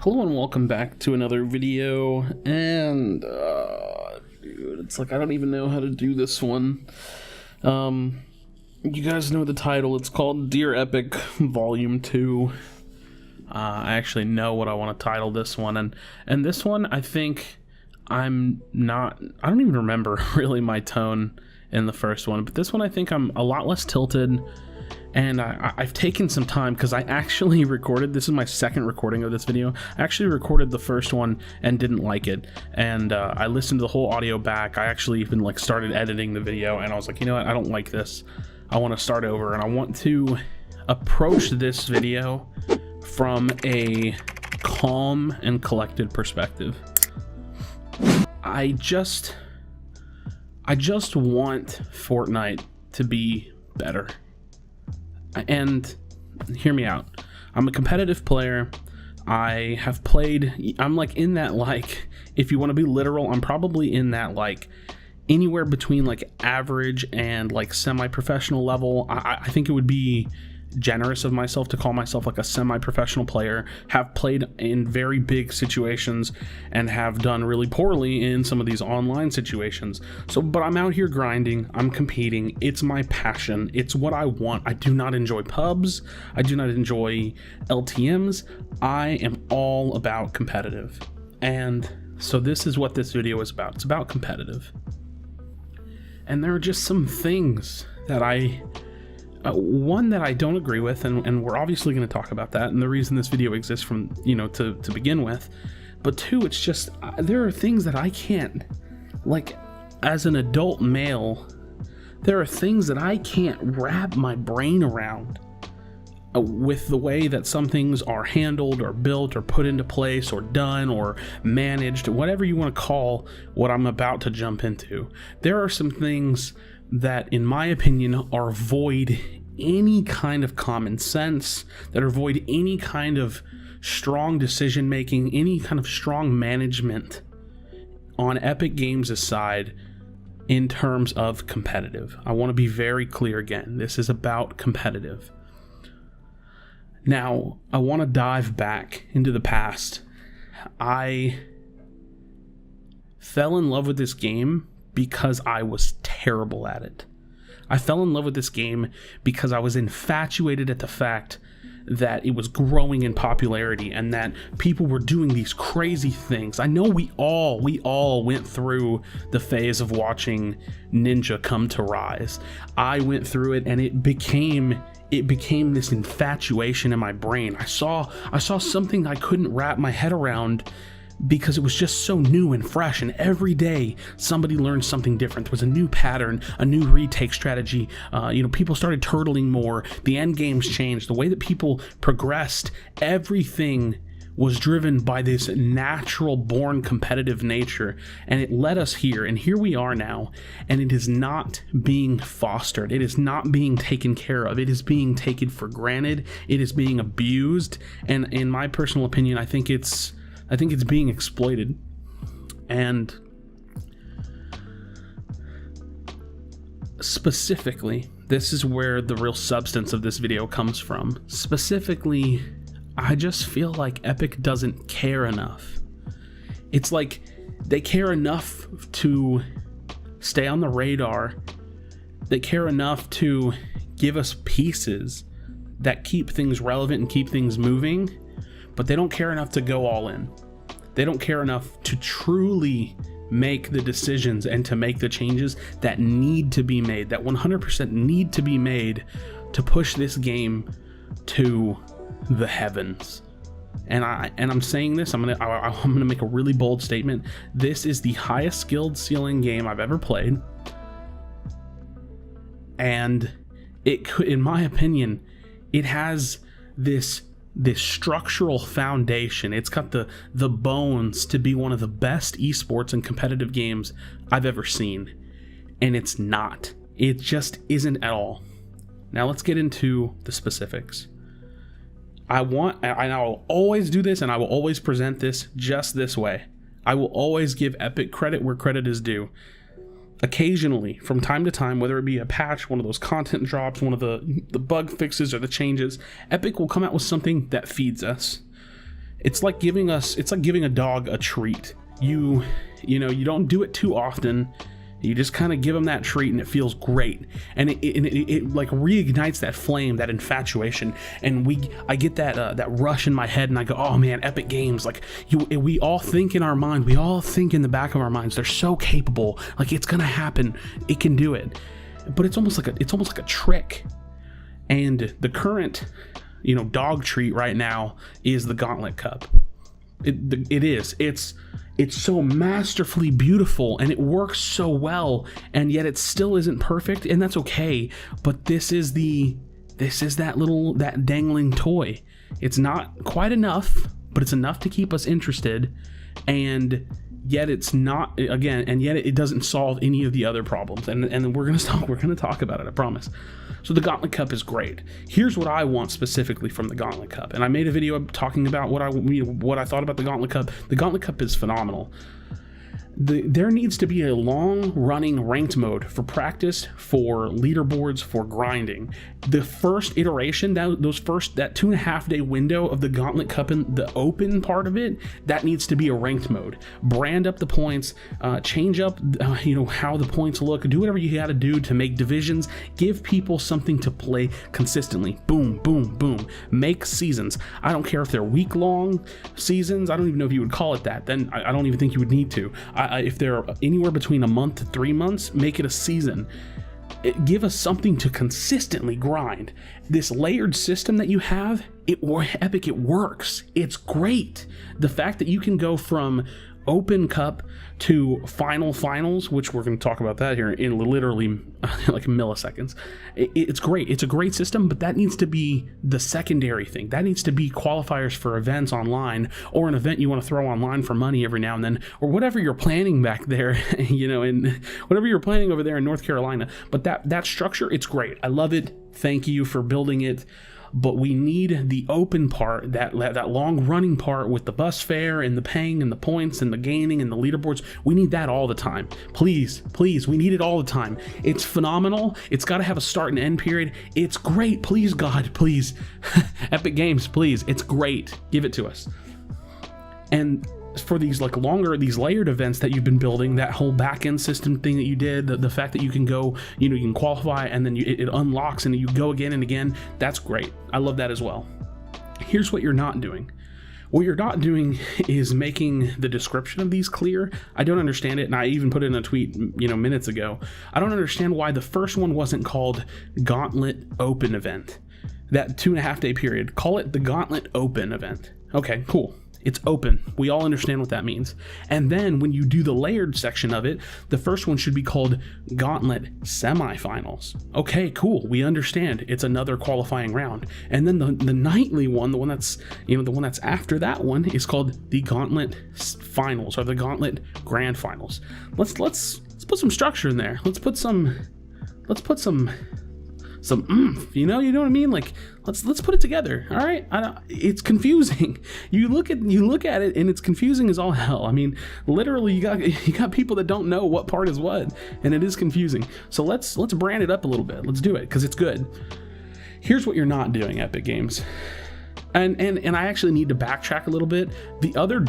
Hello and welcome back to another video, and dude, it's like I don't even know how to do this one. You guys know the title. It's called Dear Epic Volume 2. I actually know what I want to title this one, and this one I think I don't even remember really my tone in the first one, but this one I think I'm a lot less tilted. And I've taken some time because I actually recorded, this is my second recording of this video. I actually recorded the first one and didn't like it. And I listened to the whole audio back. I actually even started editing the video and I was like, you know what, I don't like this. I want to start over and I want to approach this video from a calm and collected perspective. I just want Fortnite to be better. And hear me out. I'm a competitive player. I have played, I'm in that if you want to be literal, I'm probably in that anywhere between average and semi-professional level. I think it would be generous of myself to call myself a semi-professional player. Have played in very big situations and have done really poorly in some of these online situations. But I'm out here grinding, I'm competing, it's my passion, it's what I want. I do not enjoy pubs, I do not enjoy LTMs, I am all about competitive. And so this is what this video is about. It's about competitive. And there are just some things that one that I don't agree with, and we're obviously going to talk about that, and the reason this video exists from, to begin with. But two, it's just, there are things that I can't, as an adult male, there are things that I can't wrap my brain around with the way that some things are handled or built or put into place or done or managed, whatever you want to call what I'm about to jump into. There are some things that, in my opinion, are void any kind of common sense, that are void any kind of strong decision making, any kind of strong management on Epic Games' side in terms of competitive. I want to be very clear again. This is about competitive. Now, I want to dive back into the past. I fell in love with this game because I was terrible at it. I fell in love with this game because I was infatuated at the fact that it was growing in popularity and that people were doing these crazy things. I know we all went through the phase of watching Ninja come to rise. I went through it and it became this infatuation in my brain. I saw something I couldn't wrap my head around because it was just so new and fresh, and every day somebody learned something different. There was a new pattern, a new retake strategy. People started turtling more. The end games changed. The way that people progressed, everything was driven by this natural born competitive nature, and it led us here, and here we are now, and it is not being fostered. It is not being taken care of. It is being taken for granted. It is being abused, and in my personal opinion, I think it's being exploited. And specifically, this is where the real substance of this video comes from. Specifically, I just feel like Epic doesn't care enough. It's like they care enough to stay on the radar. They care enough to give us pieces that keep things relevant and keep things moving, but they don't care enough to go all in. They don't care enough to truly make the decisions and to make the changes that need to be made, that 100% need to be made to push this game to the heavens. And I'm saying this, I'm gonna make a really bold statement. This is the highest skilled ceiling game I've ever played, and it could, in my opinion, it has this structural foundation. It's got the bones to be one of the best esports and competitive games I've ever seen, and it's not. It just isn't at all. Now let's get into the specifics. I will always do this, and I will always present this just this way. I will always give Epic credit where credit is due. Occasionally, from time to time, whether it be a patch, one of those content drops, one of the bug fixes or the changes, Epic will come out with something that feeds us. it's like giving a dog a treat. You don't do it too often. You just kind of give them that treat and it feels great. And it like reignites that flame, that infatuation. And I get that rush in my head and I go, oh man, Epic Games. Like we all think in our mind, we all think in the back of our minds, they're so capable. Like it's going to happen. It can do it. But it's almost like a trick. And the current, dog treat right now is the Gauntlet Cup. It is. It's so masterfully beautiful and it works so well, and yet it still isn't perfect, and that's okay. But this is that dangling toy. It's not quite enough, but it's enough to keep us interested, and yet it's not, again, and yet it doesn't solve any of the other problems. And we're gonna talk about it, I promise. So the Gauntlet Cup is great. Here's what I want specifically from the Gauntlet Cup. And I made a video talking about what I thought about the Gauntlet Cup. The Gauntlet Cup is phenomenal. There needs to be a long-running ranked mode for practice, for leaderboards, for grinding. The first iteration, that 2.5 day window of the Gauntlet Cup and the open part of it, that needs to be a ranked mode. Brand up the points, change up, how the points look. Do whatever you got to do to make divisions. Give people something to play consistently. Boom, boom, boom. Make seasons. I don't care if they're week-long seasons. I don't even know if you would call it that. Then I don't even think you would need to. If they're anywhere between a month to 3 months, make it a season. Give us something to consistently grind. This layered system that you have, Epic, it works. It's great. The fact that you can go from Open Cup to finals, which we're going to talk about that here in literally like milliseconds. It's great. It's a great system, but that needs to be the secondary thing. That needs to be qualifiers for events online, or an event you want to throw online for money every now and then, or whatever you're planning back there, and whatever you're planning over there in North Carolina. But that structure, it's great. I love it. Thank you for building it. But we need the open part, that long running part with the bus fare and the paying and the points and the gaining and the leaderboards. We need that all the time. Please, we need it all the time. It's phenomenal. It's got to have a start and end period. It's great. Please, God, please. Epic Games, please. It's great. Give it to us. And for these these layered events that you've been building, that whole back-end system thing that you did, the fact that you can go, you can qualify and then it unlocks and you go again and again, that's great. I love that as well. Here's what you're not doing. What you're not doing is making the description of these clear. I don't understand it, and I even put it in a tweet, minutes ago. I don't understand why the first one wasn't called Gauntlet Open Event. That 2.5 day period, call it the Gauntlet Open Event. Okay, cool. It's open. We all understand what that means. And then when you do the layered section of it, the first one should be called Gauntlet Semifinals. Okay, cool. We understand. It's another qualifying round. And then the nightly one, the one that's after that one, is called the Gauntlet Finals, or the Gauntlet Grand Finals. Let's put some structure in there. Let's put some oomph, you know what I mean? Like, let's put it together. All right. It's confusing. You look at it and it's confusing as all hell. I mean, literally you got people that don't know what part is what, and it is confusing. So let's brand it up a little bit. Let's do it, because it's good. Here's what you're not doing, Epic Games. And I actually need to backtrack a little bit. The other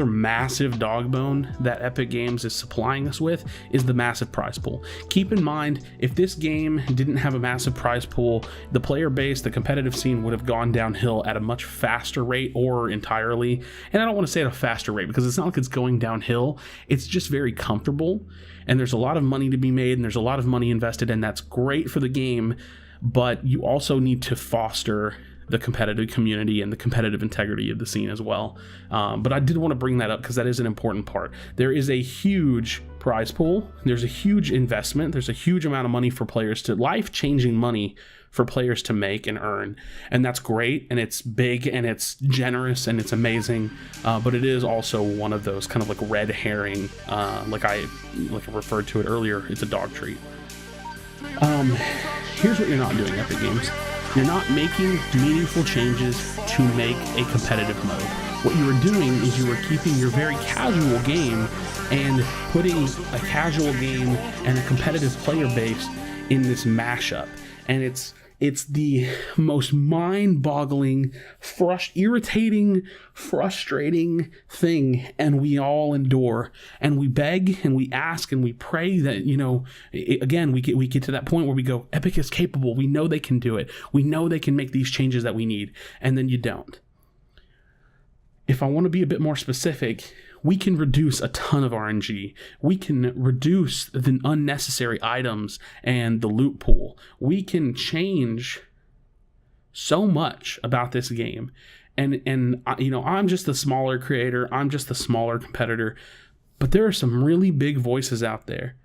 massive dog bone that Epic Games is supplying us with is the massive prize pool. Keep in mind, if this game didn't have a massive prize pool, the player base, the competitive scene would have gone downhill at a much faster rate, or entirely. And I don't want to say at a faster rate, because it's not like it's going downhill. It's just very comfortable, and there's a lot of money to be made, and there's a lot of money invested, and that's great for the game. But you also need to foster the competitive community and the competitive integrity of the scene as well. But I did want to bring that up because that is an important part. There is a huge prize pool. There's a huge investment. There's a huge amount of money for players to, life-changing money for players to make and earn. And that's great, and it's big, and it's generous, and it's amazing. But it is also one of those kind of like red herring, like I referred to it earlier. It's a dog treat. Here's what you're not doing, Epic Games. You're not making meaningful changes to make a competitive mode. What you are doing is you are keeping your very casual game and putting a casual game and a competitive player base in this mashup. And It's the most mind-boggling, irritating, frustrating thing, and we all endure, and we beg, and we ask, and we pray that, again, we get to that point where we go, Epic is capable. We know they can do it. We know they can make these changes that we need, and then you don't. If I want to be a bit more specific, we can reduce a ton of RNG. We can reduce the unnecessary items and the loot pool. We can change so much about this game. And I'm just the smaller creator. I'm just the smaller competitor. But there are some really big voices out there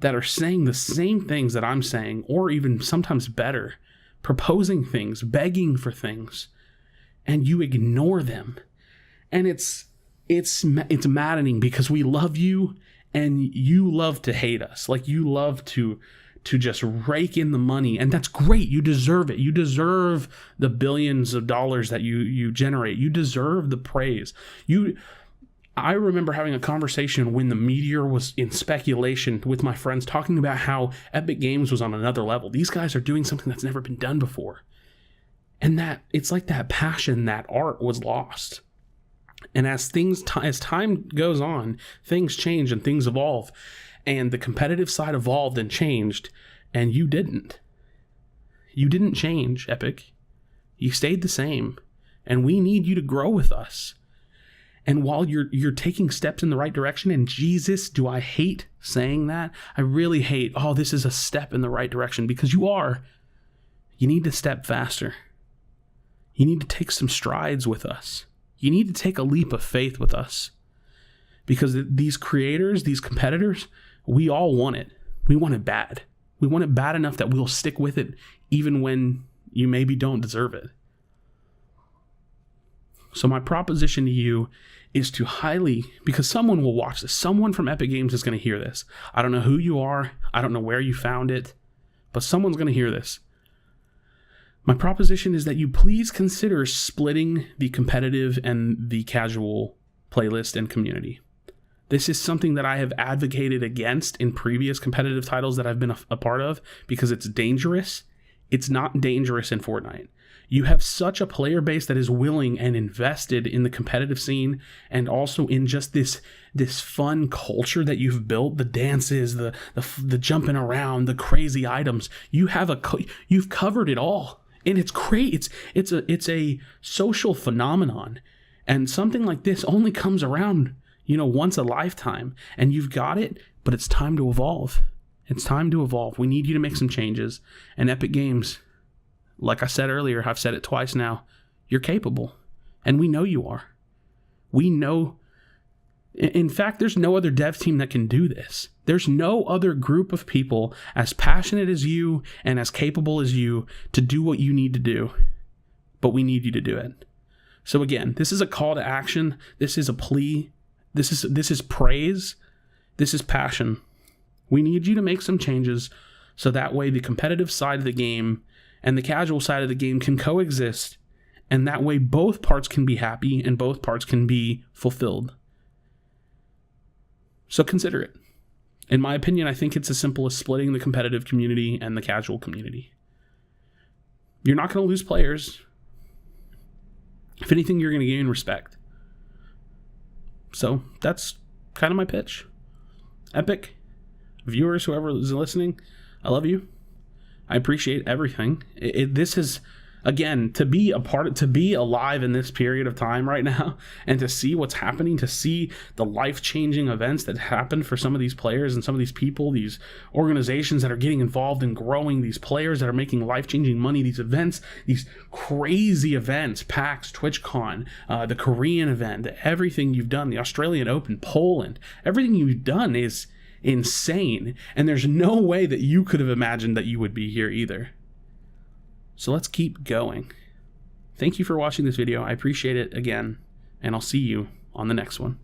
that are saying the same things that I'm saying, or even sometimes better, proposing things, begging for things, and you ignore them. And it's maddening because we love you and you love to hate us. Like, you love to just rake in the money, and that's great. You deserve it. You deserve the billions of dollars that you generate. You deserve the praise. I remember having a conversation when the Meteor was in speculation with my friends, talking about how Epic Games was on another level. These guys are doing something that's never been done before. And that it's like that passion, that art was lost. And as time goes on, things change and things evolve. And the competitive side evolved and changed, and you didn't. You didn't change, Epic. You stayed the same. And we need you to grow with us. And while you're taking steps in the right direction, and Jesus, do I hate saying that? I really hate, this is a step in the right direction, because you are. You need to step faster. You need to take some strides with us. You need to take a leap of faith with us, because these creators, these competitors, we all want it. We want it bad. We want it bad enough that we'll stick with it even when you maybe don't deserve it. So my proposition to you is to because someone will watch this. Someone from Epic Games is going to hear this. I don't know who you are. I don't know where you found it, but someone's going to hear this. My proposition is that you please consider splitting the competitive and the casual playlist and community. This is something that I have advocated against in previous competitive titles that I've been a part of, because it's dangerous. It's not dangerous in Fortnite. You have such a player base that is willing and invested in the competitive scene, and also in just this fun culture that you've built, the dances, the jumping around, the crazy items. You've covered it all. And it's great. It's a social phenomenon, and something like this only comes around, once a lifetime. And you've got it, but it's time to evolve. It's time to evolve. We need you to make some changes. And Epic Games, like I said earlier, I've said it twice now, you're capable, and we know you are. We know. In fact, there's no other dev team that can do this. There's no other group of people as passionate as you and as capable as you to do what you need to do. But we need you to do it. So again, this is a call to action. This is a plea. This is praise. This is passion. We need you to make some changes so that way the competitive side of the game and the casual side of the game can coexist. And that way both parts can be happy and both parts can be fulfilled. So consider it. In my opinion, I think it's as simple as splitting the competitive community and the casual community. You're not going to lose players. If anything, you're going to gain respect. So that's kind of my pitch. Epic, viewers, whoever is listening, I love you. I appreciate everything. This is, again, to be alive in this period of time right now, and to see what's happening, to see the life-changing events that happen for some of these players and some of these people, these organizations that are getting involved in growing, these players that are making life-changing money, these events, these crazy events, PAX, TwitchCon, the Korean event, everything you've done, the Australian Open, Poland, everything you've done is insane, and there's no way that you could have imagined that you would be here either. So let's keep going. Thank you for watching this video. I appreciate it again, and I'll see you on the next one.